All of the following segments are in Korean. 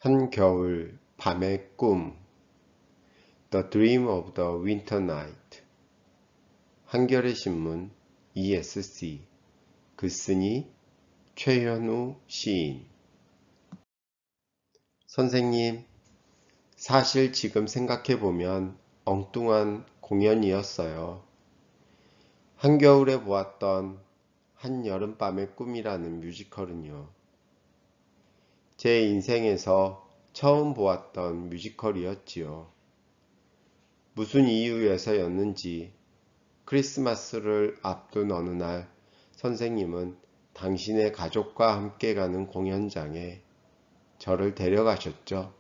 한겨울 밤의 꿈 The Dream of the Winter Night 한겨레 신문 ESC 글쓴이 최현우 시인 선생님, 사실 지금 생각해보면 엉뚱한 공연이었어요. 한겨울에 보았던 한여름밤의 꿈이라는 뮤지컬은요. 제 인생에서 처음 보았던 뮤지컬이었지요. 무슨 이유에서였는지 크리스마스를 앞둔 어느 날 선생님은 당신의 가족과 함께 가는 공연장에 저를 데려가셨죠.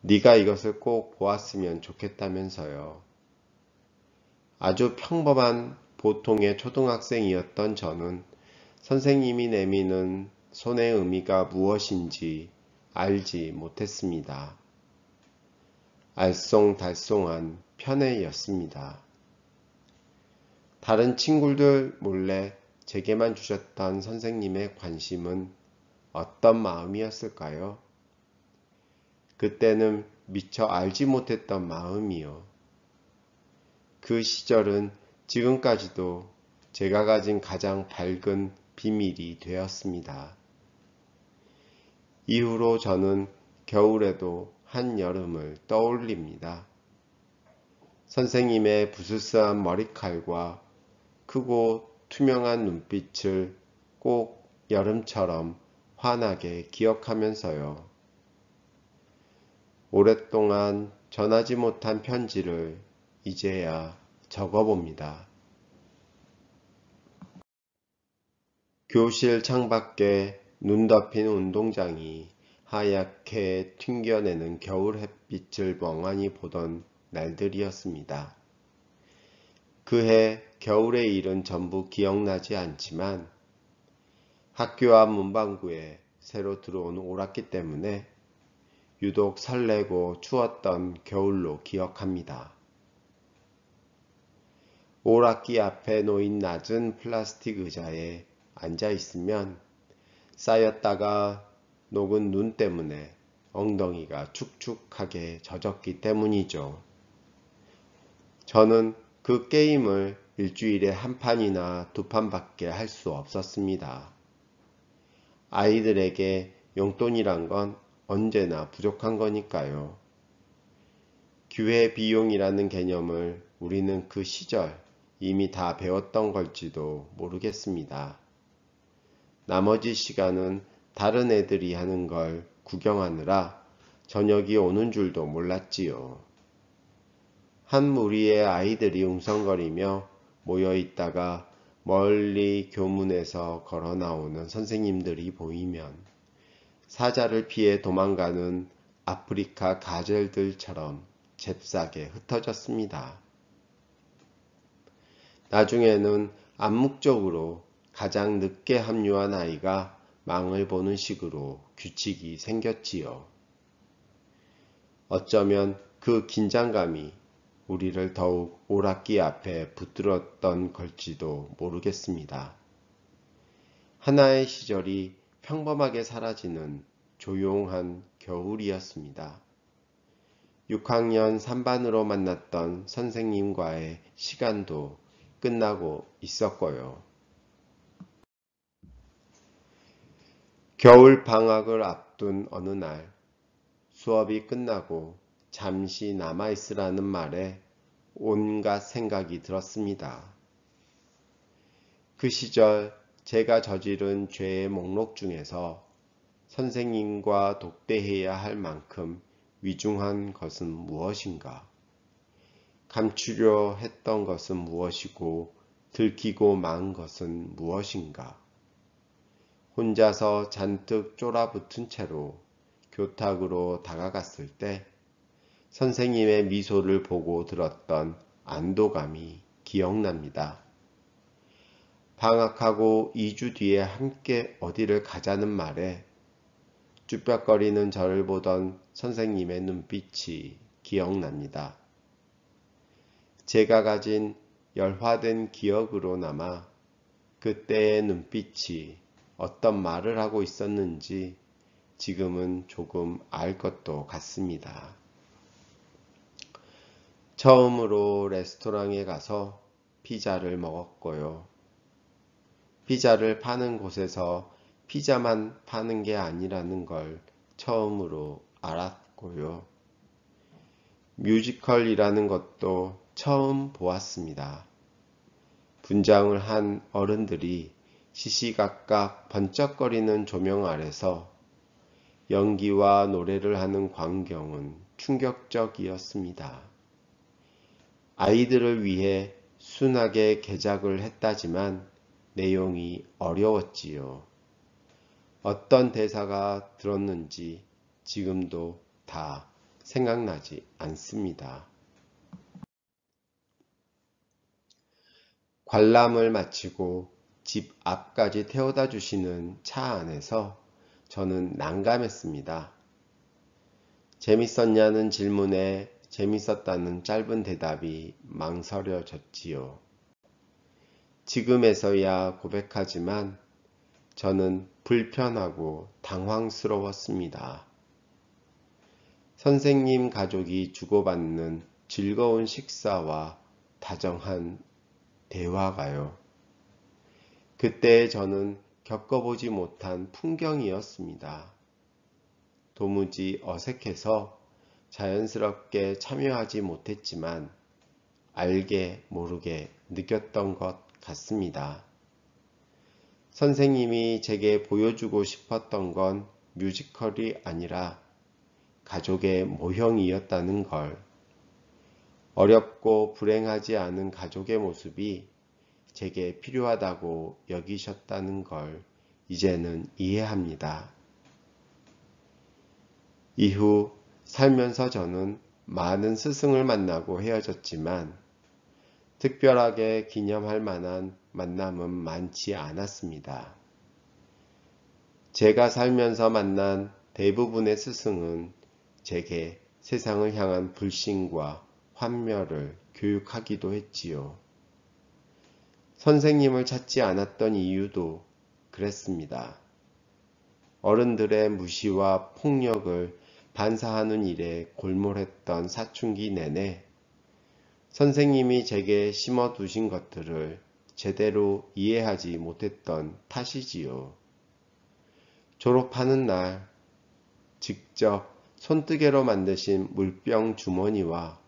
네가 이것을 꼭 보았으면 좋겠다면서요. 아주 평범한 보통의 초등학생이었던 저는 선생님이 내미는 손의 의미가 무엇인지 알지 못했습니다. 알쏭달쏭한 편애였습니다. 다른 친구들 몰래 제게만 주셨던 선생님의 관심은 어떤 마음이었을까요? 그때는 미처 알지 못했던 마음이요. 그 시절은 지금까지도 제가 가진 가장 밝은 비밀이 되었습니다. 이후로 저는 겨울에도 한여름을 떠올립니다. 선생님의 부스스한 머리칼과 크고 투명한 눈빛을 꼭 여름처럼 환하게 기억하면서요. 오랫동안 전하지 못한 편지를 이제야 적어봅니다. 교실 창밖에 눈 덮인 운동장이 하얗게 튕겨내는 겨울 햇빛을 멍하니 보던 날들이었습니다. 그해 겨울의 일은 전부 기억나지 않지만 학교 앞 문방구에 새로 들어온 오락기 때문에 유독 설레고 추웠던 겨울로 기억합니다. 오락기 앞에 놓인 낮은 플라스틱 의자에 앉아 있으면 쌓였다가 녹은 눈 때문에 엉덩이가 축축하게 젖었기 때문이죠. 저는 그 게임을 일주일에 한 판이나 두 판밖에 할 수 없었습니다. 아이들에게 용돈이란 건 언제나 부족한 거니까요. 기회비용이라는 개념을 우리는 그 시절 이미 다 배웠던 걸지도 모르겠습니다. 나머지 시간은 다른 애들이 하는 걸 구경하느라 저녁이 오는 줄도 몰랐지요. 한 무리의 아이들이 웅성거리며 모여있다가 멀리 교문에서 걸어 나오는 선생님들이 보이면 사자를 피해 도망가는 아프리카 가젤들처럼 잽싸게 흩어졌습니다. 나중에는 암묵적으로 가장 늦게 합류한 아이가 망을 보는 식으로 규칙이 생겼지요. 어쩌면 그 긴장감이 우리를 더욱 오락기 앞에 붙들었던 걸지도 모르겠습니다. 하나의 시절이 평범하게 사라지는 조용한 겨울이었습니다. 6학년 3반으로 만났던 선생님과의 시간도 끝나고 있었고요. 겨울 방학을 앞둔 어느 날 수업이 끝나고 잠시 남아있으라는 말에 온갖 생각이 들었습니다. 그 시절 제가 저지른 죄의 목록 중에서 선생님과 독대해야 할 만큼 위중한 것은 무엇인가? 감추려 했던 것은 무엇이고 들키고 만 것은 무엇인가? 혼자서 잔뜩 쫄아붙은 채로 교탁으로 다가갔을 때 선생님의 미소를 보고 들었던 안도감이 기억납니다. 방학하고 2주 뒤에 함께 어디를 가자는 말에 쭈뼛거리는 저를 보던 선생님의 눈빛이 기억납니다. 제가 가진 열화된 기억으로 남아 그때의 눈빛이 어떤 말을 하고 있었는지 지금은 조금 알 것도 같습니다. 처음으로 레스토랑에 가서 피자를 먹었고요. 피자를 파는 곳에서 피자만 파는 게 아니라는 걸 처음으로 알았고요. 뮤지컬이라는 것도 처음 보았습니다. 분장을 한 어른들이 시시각각 번쩍거리는 조명 아래서 연기와 노래를 하는 광경은 충격적이었습니다. 아이들을 위해 순하게 개작을 했다지만 내용이 어려웠지요. 어떤 대사가 들었는지 지금도 다 생각나지 않습니다. 관람을 마치고 집 앞까지 태워다 주시는 차 안에서 저는 난감했습니다. 재밌었냐는 질문에 재밌었다는 짧은 대답이 망설여졌지요. 지금에서야 고백하지만 저는 불편하고 당황스러웠습니다. 선생님 가족이 주고받는 즐거운 식사와 다정한 대화가요. 그때 저는 겪어보지 못한 풍경이었습니다. 도무지 어색해서 자연스럽게 참여하지 못했지만 알게 모르게 느꼈던 것 같습니다. 선생님이 제게 보여주고 싶었던 건 뮤지컬이 아니라 가족의 모형이었다는 걸, 어렵고 불행하지 않은 가족의 모습이 제게 필요하다고 여기셨다는 걸 이제는 이해합니다. 이후 살면서 저는 많은 스승을 만나고 헤어졌지만 특별하게 기념할 만한 만남은 많지 않았습니다. 제가 살면서 만난 대부분의 스승은 제게 세상을 향한 불신과 환멸을 교육하기도 했지요. 선생님을 찾지 않았던 이유도 그랬습니다. 어른들의 무시와 폭력을 반사하는 일에 골몰했던 사춘기 내내 선생님이 제게 심어두신 것들을 제대로 이해하지 못했던 탓이지요. 졸업하는 날 직접 손뜨개로 만드신 물병 주머니와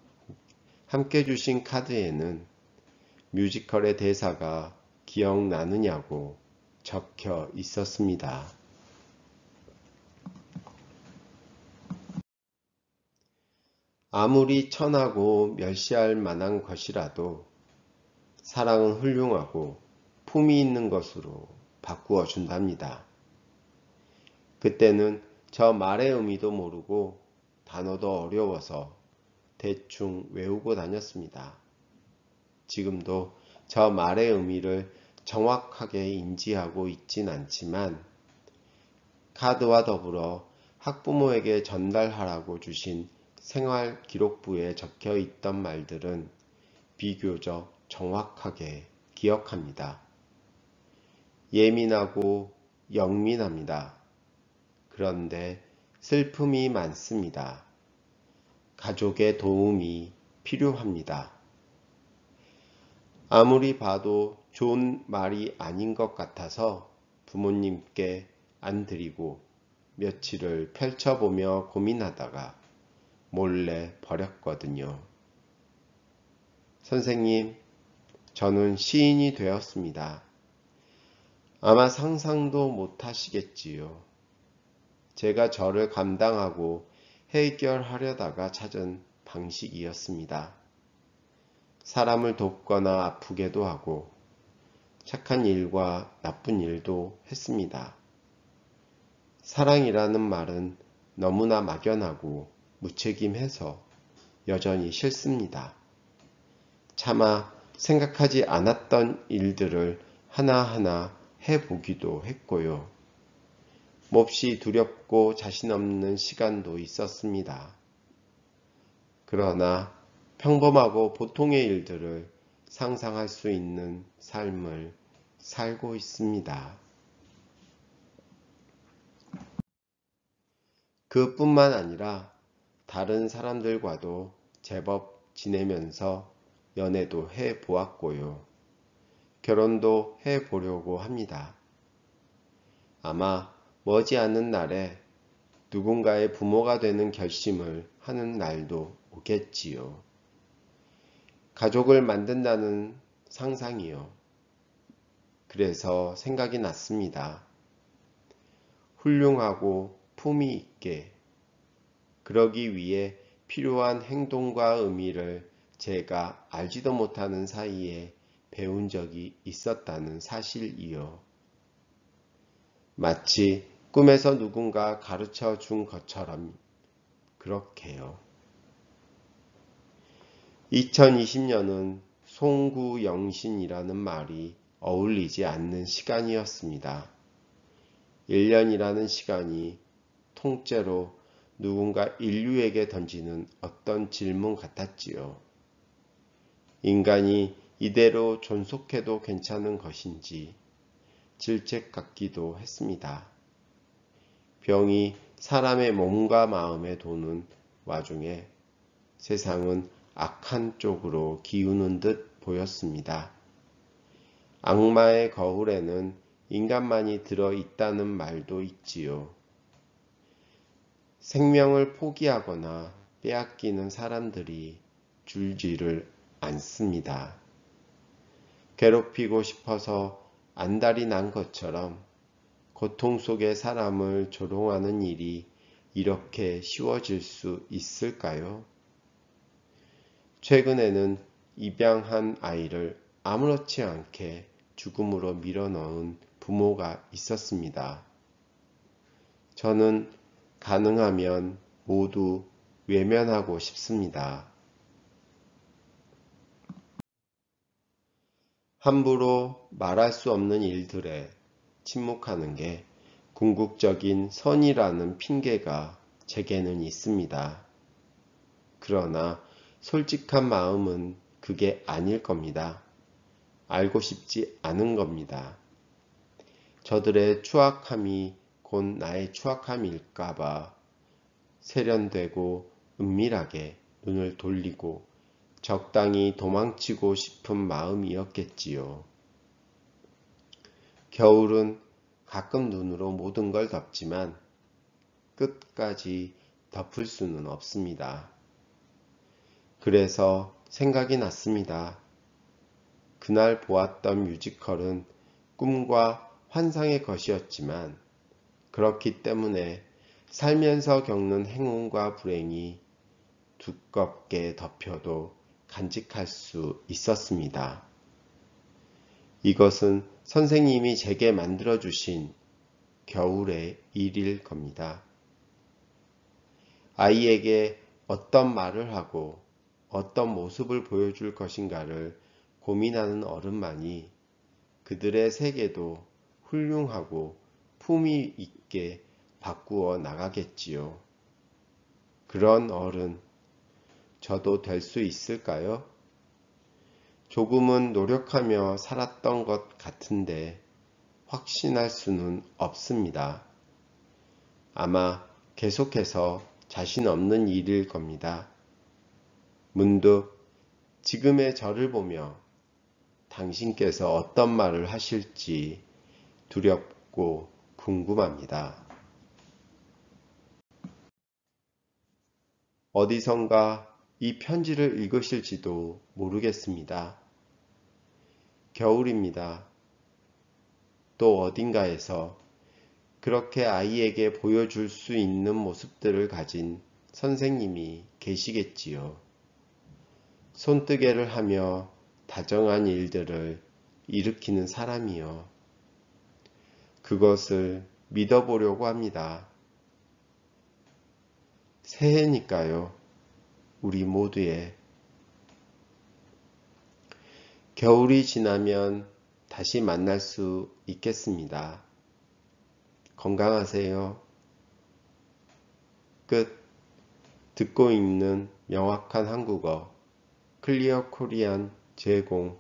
함께 주신 카드에는 뮤지컬의 대사가 기억나느냐고 적혀 있었습니다. 아무리 천하고 멸시할 만한 것이라도 사랑은 훌륭하고 품이 있는 것으로 바꾸어 준답니다. 그때는 저 말의 의미도 모르고 단어도 어려워서 대충 외우고 다녔습니다. 지금도 저 말의 의미를 정확하게 인지하고 있진 않지만 카드와 더불어 학부모에게 전달하라고 주신 생활 기록부에 적혀 있던 말들은 비교적 정확하게 기억합니다. 예민하고 영민합니다. 그런데 슬픔이 많습니다. 가족의 도움이 필요합니다. 아무리 봐도 좋은 말이 아닌 것 같아서 부모님께 안 드리고 며칠을 펼쳐보며 고민하다가 몰래 버렸거든요. 선생님, 저는 시인이 되었습니다. 아마 상상도 못 하시겠지요. 제가 저를 감당하고 해결하려다가 찾은 방식이었습니다. 사람을 돕거나 아프게도 하고 착한 일과 나쁜 일도 했습니다. 사랑이라는 말은 너무나 막연하고 무책임해서 여전히 싫습니다. 차마 생각하지 않았던 일들을 하나하나 해보기도 했고요. 몹시 두렵고 자신 없는 시간도 있었습니다. 그러나 평범하고 보통의 일들을 상상할 수 있는 삶을 살고 있습니다. 그뿐만 아니라 다른 사람들과도 제법 지내면서 연애도 해 보았고요. 결혼도 해 보려고 합니다. 아마 머지않은 날에 누군가의 부모가 되는 결심을 하는 날도 오겠지요. 가족을 만든다는 상상이요. 그래서 생각이 났습니다. 훌륭하고 품위 있게, 그러기 위해 필요한 행동과 의미를 제가 알지도 못하는 사이에 배운 적이 있었다는 사실이요. 마치 꿈에서 누군가 가르쳐 준 것처럼 그렇게요. 2020년은 송구영신이라는 말이 어울리지 않는 시간이었습니다. 1년이라는 시간이 통째로 누군가 인류에게 던지는 어떤 질문 같았지요. 인간이 이대로 존속해도 괜찮은 것인지 질책 같기도 했습니다. 병이 사람의 몸과 마음에 도는 와중에 세상은 악한 쪽으로 기우는 듯 보였습니다. 악마의 거울에는 인간만이 들어 있다는 말도 있지요. 생명을 포기하거나 빼앗기는 사람들이 줄지를 않습니다. 괴롭히고 싶어서 안달이 난 것처럼 고통 속에 사람을 조롱하는 일이 이렇게 쉬워질 수 있을까요? 최근에는 입양한 아이를 아무렇지 않게 죽음으로 밀어넣은 부모가 있었습니다. 저는 가능하면 모두 외면하고 싶습니다. 함부로 말할 수 없는 일들에 침묵하는 게 궁극적인 선이라는 핑계가 제게는 있습니다. 그러나 솔직한 마음은 그게 아닐 겁니다. 알고 싶지 않은 겁니다. 저들의 추악함이 곧 나의 추악함일까봐 세련되고 은밀하게 눈을 돌리고 적당히 도망치고 싶은 마음이었겠지요. 겨울은 가끔 눈으로 모든 걸 덮지만 끝까지 덮을 수는 없습니다. 그래서 생각이 났습니다. 그날 보았던 뮤지컬은 꿈과 환상의 것이었지만 그렇기 때문에 살면서 겪는 행운과 불행이 두껍게 덮여도 간직할 수 있었습니다. 이것은 선생님이 제게 만들어주신 겨울의 일일 겁니다. 아이에게 어떤 말을 하고 어떤 모습을 보여줄 것인가를 고민하는 어른만이 그들의 세계도 훌륭하고 품위 있게 바꾸어 나가겠지요. 그런 어른, 저도 될 수 있을까요? 조금은 노력하며 살았던 것 같은데 확신할 수는 없습니다. 아마 계속해서 자신 없는 일일 겁니다. 문득 지금의 저를 보며 당신께서 어떤 말을 하실지 두렵고 궁금합니다. 어디선가 이 편지를 읽으실지도 모르겠습니다. 겨울입니다. 또 어딘가에서 그렇게 아이에게 보여줄 수 있는 모습들을 가진 선생님이 계시겠지요. 손뜨개를 하며 다정한 일들을 일으키는 사람이요. 그것을 믿어보려고 합니다. 새해니까요. 우리 모두의 겨울이 지나면 다시 만날 수 있겠습니다. 건강하세요. 끝. 듣고 읽는 명확한 한국어 클리어 코리안 제공